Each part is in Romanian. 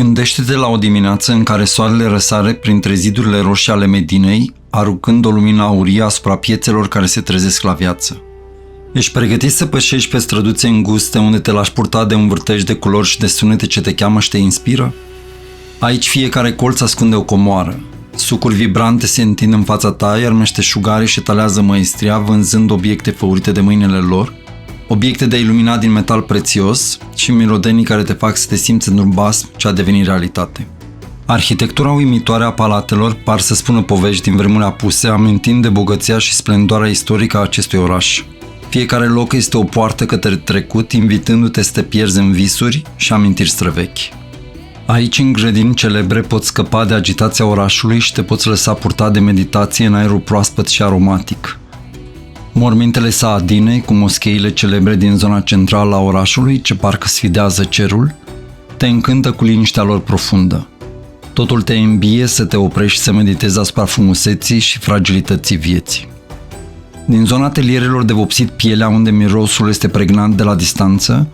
Gândește-te la o dimineață în care soarele răsare printre zidurile roșii ale Medinei, aruncând o lumină aurie asupra piețelor care se trezesc la viață. Ești pregătit să pășești pe străduțe înguste unde te lași purta de un vârtej de culori și de sunete ce te cheamă și te inspiră? Aici fiecare colț ascunde o comoară. Sucuri vibrante se întind în fața ta, iar meșteșugarii și talează măestria vânzând obiecte făurite de mâinile lor, obiecte de iluminat din metal prețios și mirodenii care te fac să te simți în un basm ce a devenit realitate. Arhitectura uimitoare a palatelor par să spună povești din vremuri apuse, amintind de bogăția și splendoarea istorică a acestui oraș. Fiecare loc este o poartă către trecut, invitându-te să te pierzi în visuri și amintiri străvechi. Aici, în grădini celebre, poți scăpa de agitația orașului și te poți lăsa purta de meditație în aerul proaspăt și aromatic. Mormintele Saadinei, cu moscheile celebre din zona centrală a orașului, ce parcă sfidează cerul, te încântă cu liniștea lor profundă. Totul te îmbie să te oprești și să meditezi asupra frumuseții și fragilității vieții. Din zona atelierelor de vopsit pielea, unde mirosul este pregnant de la distanță,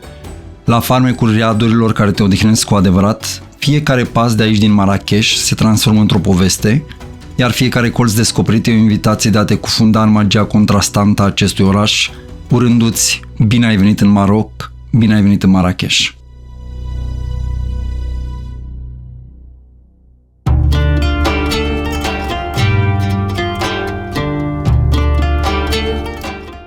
la farmecul riadurilor care te odihnesc cu adevărat, fiecare pas de aici din Marrakech se transformă într-o poveste, iar fiecare colț descoperit e o invitație de a te cufunda în magia contrastantă a acestui oraș, urându-ți bine ai venit în Maroc, bine ai venit în Marrakech.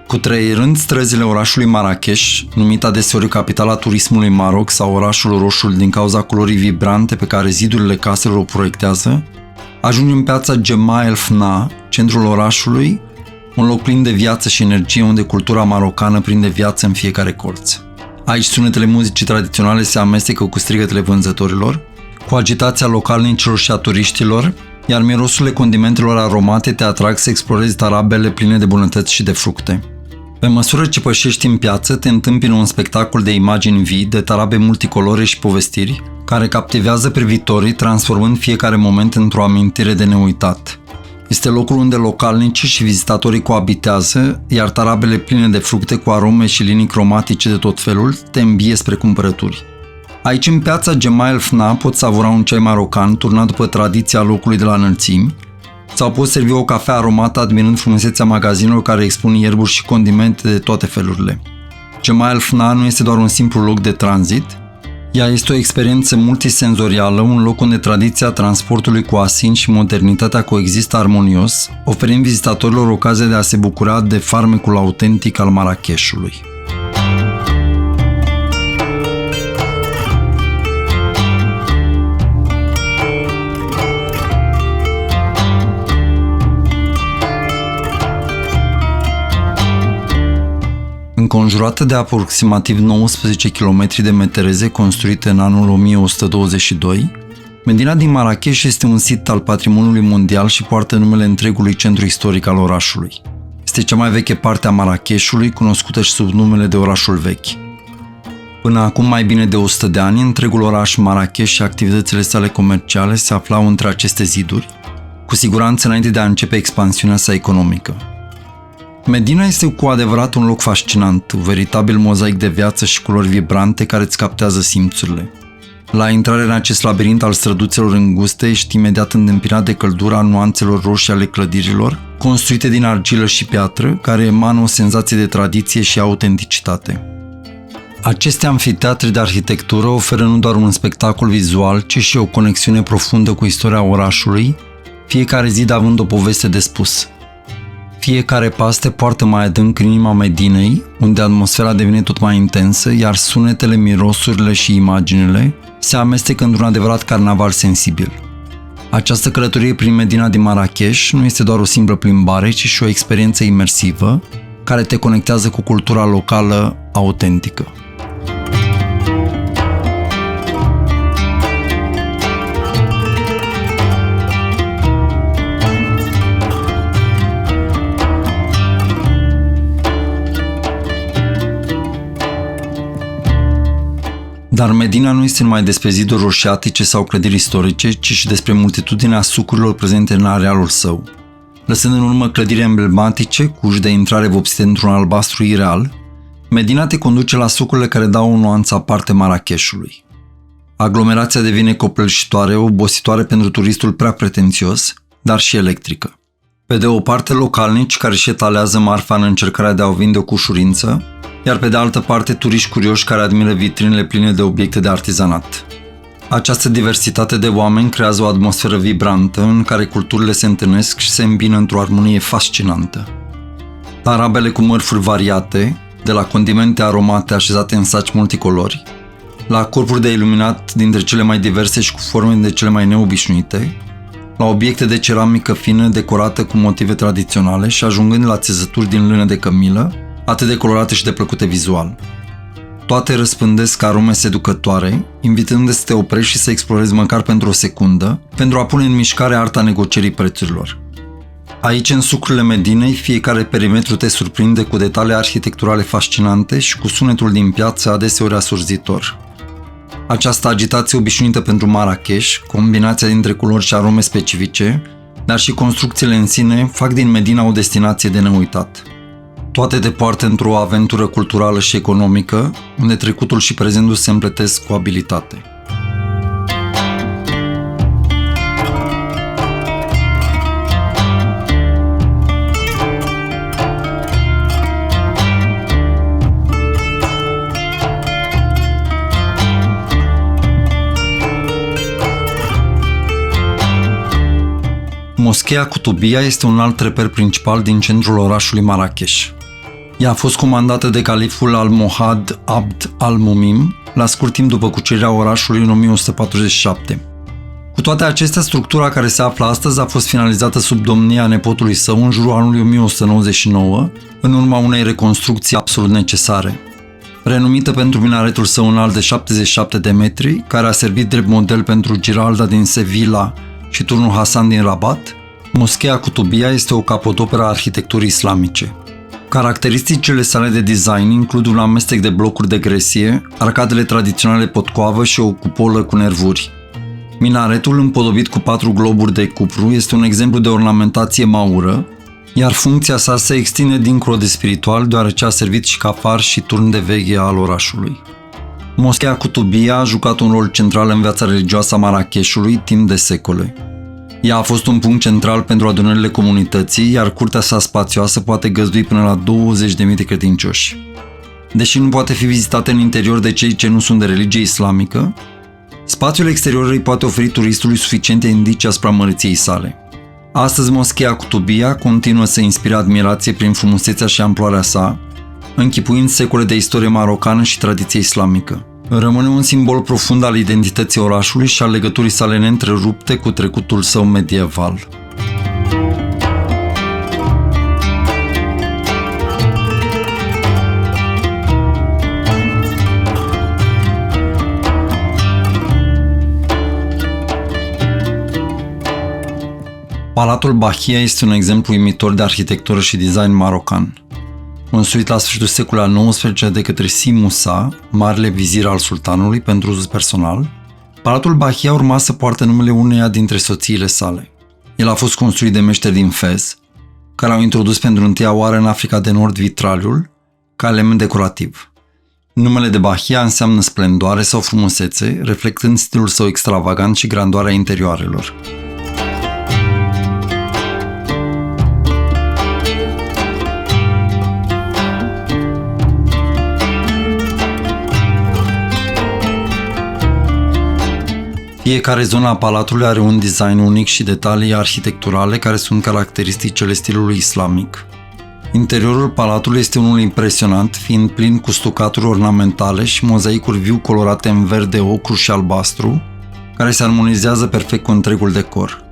Cutreierând străzile orașului Marrakech, numit adeseori capitala turismului Maroc sau orașul roșu din cauza culorii vibrante pe care zidurile caselor o proiectează, ajungi în piața Jemaa El Fna, centrul orașului, un loc plin de viață și energie unde cultura marocană prinde viață în fiecare colț. Aici sunetele muzicii tradiționale se amestecă cu strigătele vânzătorilor, cu agitația localnicilor și a turiștilor, iar mirosurile condimentelor aromate te atrag să explorezi tarabele pline de bunătăți și de fructe. Pe măsură ce pășești în piață, te întâmpină un spectacol de imagini vii, de tarabe multicolore și povestiri, care captivează privitorii, transformând fiecare moment într-o amintire de neuitat. Este locul unde localnicii și vizitatorii coabitează, iar tarabele pline de fructe cu arome și linii cromatice de tot felul te îmbie spre cumpărături. Aici, în piața Jemaa El Fna, poți savura un ceai marocan turnat după tradiția locului de la înălțimi, sau poți servi o cafea aromată admirând frumusețea magazinelor care expun ierburi și condimente de toate felurile. Jemaa El Fna nu este doar un simplu loc de tranzit, ea este o experiență multisenzorială, un loc unde tradiția transportului cu asin și modernitatea coexistă armonios, oferind vizitatorilor ocazia de a se bucura de farmecul autentic al Marrakechului. Înconjurată de aproximativ 19 km de metereze construite în anul 1122, Medina din Marrakech este un sit al patrimoniului mondial și poartă numele întregului centru istoric al orașului. Este cea mai veche parte a Marrakechului, cunoscută și sub numele de orașul vechi. Până acum mai bine de 100 de ani, întregul oraș Marrakech și activitățile sale comerciale se aflau între aceste ziduri, cu siguranță înainte de a începe expansiunea sa economică. Medina este cu adevărat un loc fascinant, un veritabil mozaic de viață și culori vibrante care îți captează simțurile. La intrare în acest labirint al străduțelor înguste, ești imediat întâmpinat de căldura nuanțelor roșii ale clădirilor, construite din argilă și piatră, care emană o senzație de tradiție și autenticitate. Aceste amfiteatre de arhitectură oferă nu doar un spectacol vizual, ci și o conexiune profundă cu istoria orașului, fiecare zid având o poveste de spus. Fiecare pas te poartă mai adânc în inima Medinei, unde atmosfera devine tot mai intensă, iar sunetele, mirosurile și imaginile se amestecă într-un adevărat carnaval sensibil. Această călătorie prin Medina din Marrakech nu este doar o simplă plimbare, ci și o experiență imersivă care te conectează cu cultura locală autentică. Dar Medina nu este numai despre ziduri roșiatice sau clădiri istorice, ci și despre multitudinea sucurilor prezente în arealul său. Lăsând în urmă clădiri emblematice, cu uși de intrare vopsite într-un albastru ireal, Medina te conduce la sucurile care dau o nuanță aparte Marrakechului. Aglomerația devine copleșitoare, obositoare pentru turistul prea pretențios, dar și electrică. Pe de o parte, localnici care își etalează marfa în încercarea de a o vinde cu ușurință, iar pe de altă parte, turiști curioși care admiră vitrinele pline de obiecte de artizanat. Această diversitate de oameni creează o atmosferă vibrantă în care culturile se întâlnesc și se îmbină într-o armonie fascinantă. Tarabele cu mărfuri variate, de la condimente aromate așezate în saci multicolori, la corpuri de iluminat dintre cele mai diverse și cu forme de cele mai neobișnuite, la obiecte de ceramică fină decorată cu motive tradiționale și ajungând la țesături din lână de cămilă, atât de colorate și de plăcute vizual. Toate răspândesc arome seducătoare, invitându-te să te oprești și să explorezi măcar pentru o secundă, pentru a pune în mișcare arta negocierii prețurilor. Aici, în sucurile Medinei, fiecare perimetru te surprinde cu detalii arhitecturale fascinante și cu sunetul din piață adeseori asurzitor. Această agitație obișnuită pentru Marrakech, combinația dintre culori și arome specifice, dar și construcțiile în sine, fac din Medina o destinație de neuitat. Toate te poartă într-o aventură culturală și economică, unde trecutul și prezentul se împletesc cu abilitate. Moscheea Kutubia este un alt reper principal din centrul orașului Marrakech. Ea a fost comandată de califul Almohad Abd al-Mumim la scurt timp după cucerirea orașului în 1147. Cu toate acestea, structura care se află astăzi a fost finalizată sub domnia nepotului său în jurul anului 1199, în urma unei reconstrucții absolut necesare. Renumită pentru minaretul său înalt de 77 de metri, care a servit drept model pentru Giralda din Sevilla și turnul Hasan din Rabat, Moscheea Kutubia este o capodoperă a arhitecturii islamice. Caracteristicile sale de design includ un amestec de blocuri de gresie, arcadele tradiționale potcoavă și o cupolă cu nervuri. Minaretul, împodobit cu 4 globuri de cupru, este un exemplu de ornamentație maură, iar funcția sa se extinde dincolo de spiritual, deoarece a servit și ca far și turn de veche al orașului. Moscheea Kutubia a jucat un rol central în viața religioasă a Marrakechului timp de secole. Ea a fost un punct central pentru adunările comunității, iar curtea sa spațioasă poate găzdui până la 20.000 de credincioși. Deși nu poate fi vizitată în interior de cei ce nu sunt de religie islamică, spațiul exterior îi poate oferi turistului suficiente indicii asupra măreției sale. Astăzi, Moscheea Kutubia continuă să inspire admirație prin frumusețea și amploarea sa, închipuind secole de istorie marocană și tradiție islamică. Rămâne un simbol profund al identității orașului și al legăturii sale neîntrerupte cu trecutul său medieval. Palatul Bahia este un exemplu uimitor de arhitectură și design marocan. Construit la sfârșitul secolului al XIX de către Si Musa, marele vizir al sultanului pentru uz personal, Palatul Bahia urma să poartă numele uneia dintre soțiile sale. El a fost construit de meșteri din Fez, care au introdus pentru întâia oară în Africa de Nord vitraliul ca element decorativ. Numele de Bahia înseamnă splendoare sau frumusețe, reflectând stilul său extravagant și grandoarea interioarelor. Fiecare zonă a palatului are un design unic și detalii arhitecturale care sunt caracteristicele stilului islamic. Interiorul palatului este unul impresionant, fiind plin cu stucaturi ornamentale și mozaicuri viu colorate în verde, ocru și albastru, care se armonizează perfect cu întregul decor.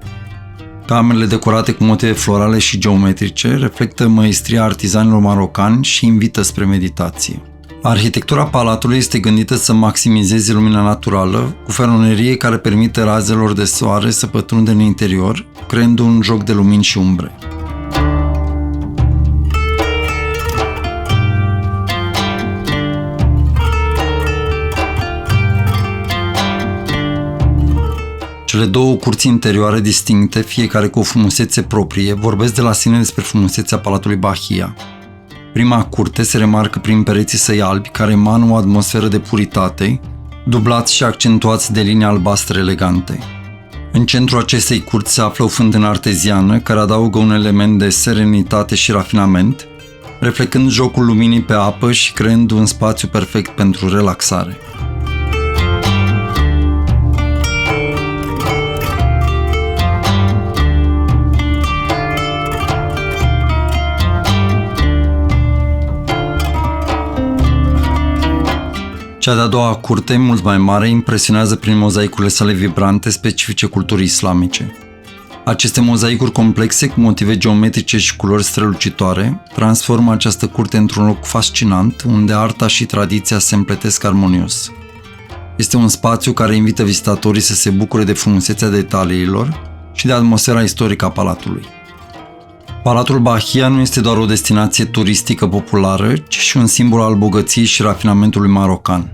Camerele decorate cu motive florale și geometrice reflectă măestria artizanilor marocani și invită spre meditație. Arhitectura palatului este gândită să maximizeze lumina naturală, cu feronerie care permite razelor de soare să pătrundă în interior, creând un joc de lumini și umbre. Cele două curți interioare distincte, fiecare cu o frumusețe proprie, vorbesc de la sine despre frumusețea Palatului Bahia. Prima curte se remarcă prin pereții săi albi, care emană o atmosferă de puritate, dublați și accentuați de linii albastre elegante. În centrul acestei curți se află o fântână arteziană care adaugă un element de serenitate și rafinament, reflectând jocul luminii pe apă și creând un spațiu perfect pentru relaxare. Cea de-a doua curte, mult mai mare, impresionează prin mozaicurile sale vibrante specifice culturii islamice. Aceste mozaicuri complexe, cu motive geometrice și culori strălucitoare, transformă această curte într-un loc fascinant, unde arta și tradiția se împletesc armonios. Este un spațiu care invită vizitatorii să se bucure de frumusețea detaliilor și de atmosfera istorică a palatului. Palatul Bahia nu este doar o destinație turistică populară, ci și un simbol al bogăției și rafinamentului marocan.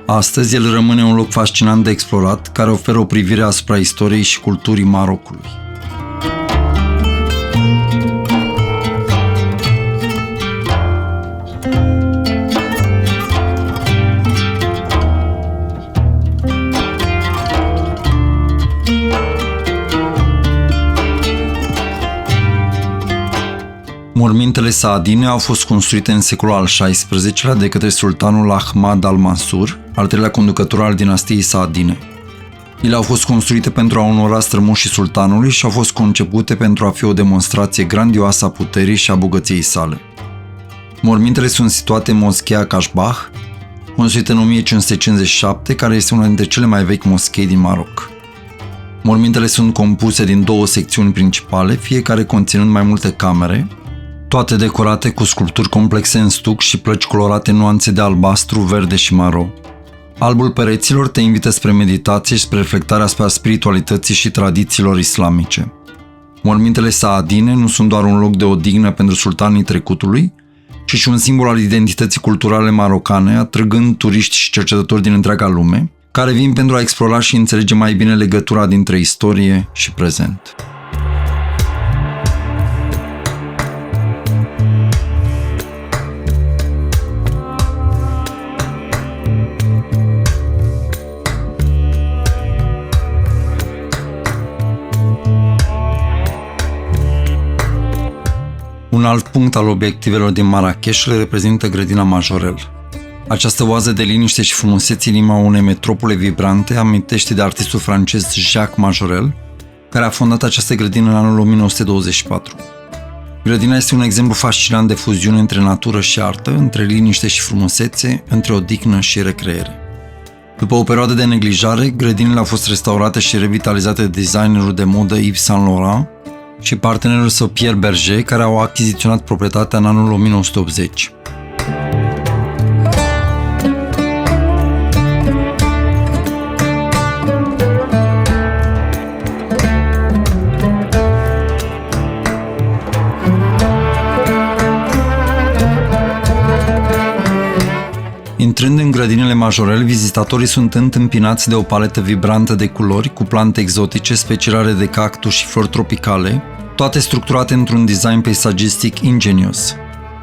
Astăzi, el rămâne un loc fascinant de explorat, care oferă o privire asupra istoriei și culturii Marocului. Mormintele Saadine au fost construite în secolul al XVI-lea de către sultanul Ahmad al-Mansur, al treilea conducător al dinastiei Saadine. Ele au fost construite pentru a onora strămoșii sultanului și au fost concepute pentru a fi o demonstrație grandioasă a puterii și a bogăției sale. Mormintele sunt situate în moscheea Kashbah, construită în 1557, care este una dintre cele mai vechi moschei din Maroc. Mormintele sunt compuse din două secțiuni principale, fiecare conținând mai multe camere, toate decorate cu sculpturi complexe în stuc și plăci colorate în nuanțe de albastru, verde și maro. Albul pereților te invită spre meditație și spre reflectarea asupra spiritualității și tradițiilor islamice. Mormintele Saadine nu sunt doar un loc de odihnă pentru sultanii trecutului, ci și un simbol al identității culturale marocane, atrăgând turiști și cercetători din întreaga lume, care vin pentru a explora și înțelege mai bine legătura dintre istorie și prezent. Un alt punct al obiectivelor din Marrakech le reprezintă grădina Majorelle. Această oază de liniște și frumusețe în inima unei metropole vibrante amintește de artistul francez Jacques Majorelle, care a fondat această grădină în anul 1924. Grădina este un exemplu fascinant de fuziune între natură și artă, între liniște și frumusețe, între odihnă și recreere. După o perioadă de neglijare, grădinile au fost restaurate și revitalizate de designerul de modă Yves Saint Laurent și partenerul său Pierre Berger, care au achiziționat proprietatea în anul 1980. Intrând în grădinile Majorelle, vizitatorii sunt întâmpinați de o paletă vibrantă de culori, cu plante exotice, specierare de cactus și flori tropicale, toate structurate într-un design peisagistic ingenios.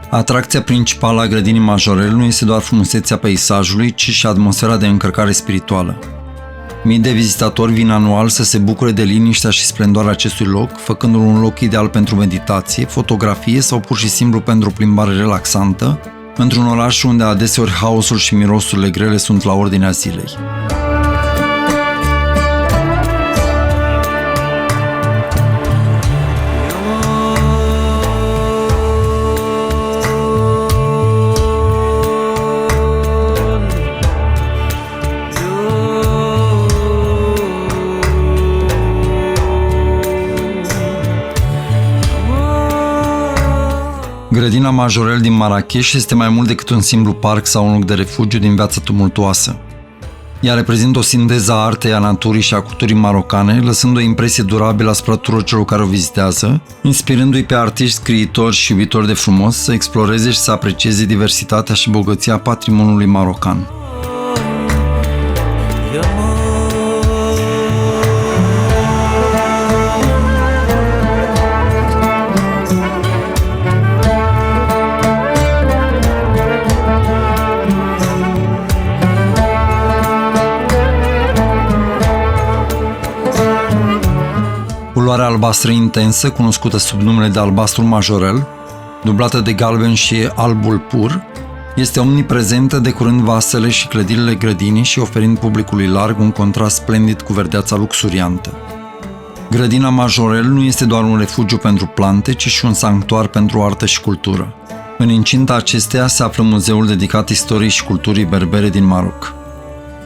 Atracția principală a grădinii Majorelle nu este doar frumusețea peisajului, ci și atmosfera de încărcare spirituală. Mii de vizitatori vin anual să se bucure de liniștea și splendoarea acestui loc, făcându-l un loc ideal pentru meditație, fotografie sau pur și simplu pentru o plimbare relaxantă, într-un oraș unde adeseori haosul și mirosurile grele sunt la ordinea zilei. Grădina Majorelle din Marrakech este mai mult decât un simplu parc sau un loc de refugiu din viața tumultuoasă. Ea reprezintă o sinteză a artei, a naturii și a culturii marocane, lăsând o impresie durabilă asupra tuturor celor care o vizitează, inspirându-i pe artiști, scriitori și iubitori de frumos să exploreze și să aprecieze diversitatea și bogăția patrimoniului marocan. Culoarea albastră intensă, cunoscută sub numele de albastru majorel, dublată de galben și albul pur, este omniprezentă decorând vasele și clădirile grădinii și oferind publicului larg un contrast splendid cu verdeața luxuriantă. Grădina Majorel nu este doar un refugiu pentru plante, ci și un sanctuar pentru artă și cultură. În incinta acesteia se află muzeul dedicat istoriei și culturii berbere din Maroc.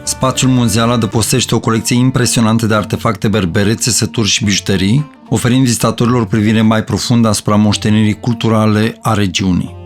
Spațiul muzeal adăpostește o colecție impresionantă de artefacte berbere, țesături și bijuterii, oferind vizitatorilor o privire mai profundă asupra moștenirii culturale a regiunii.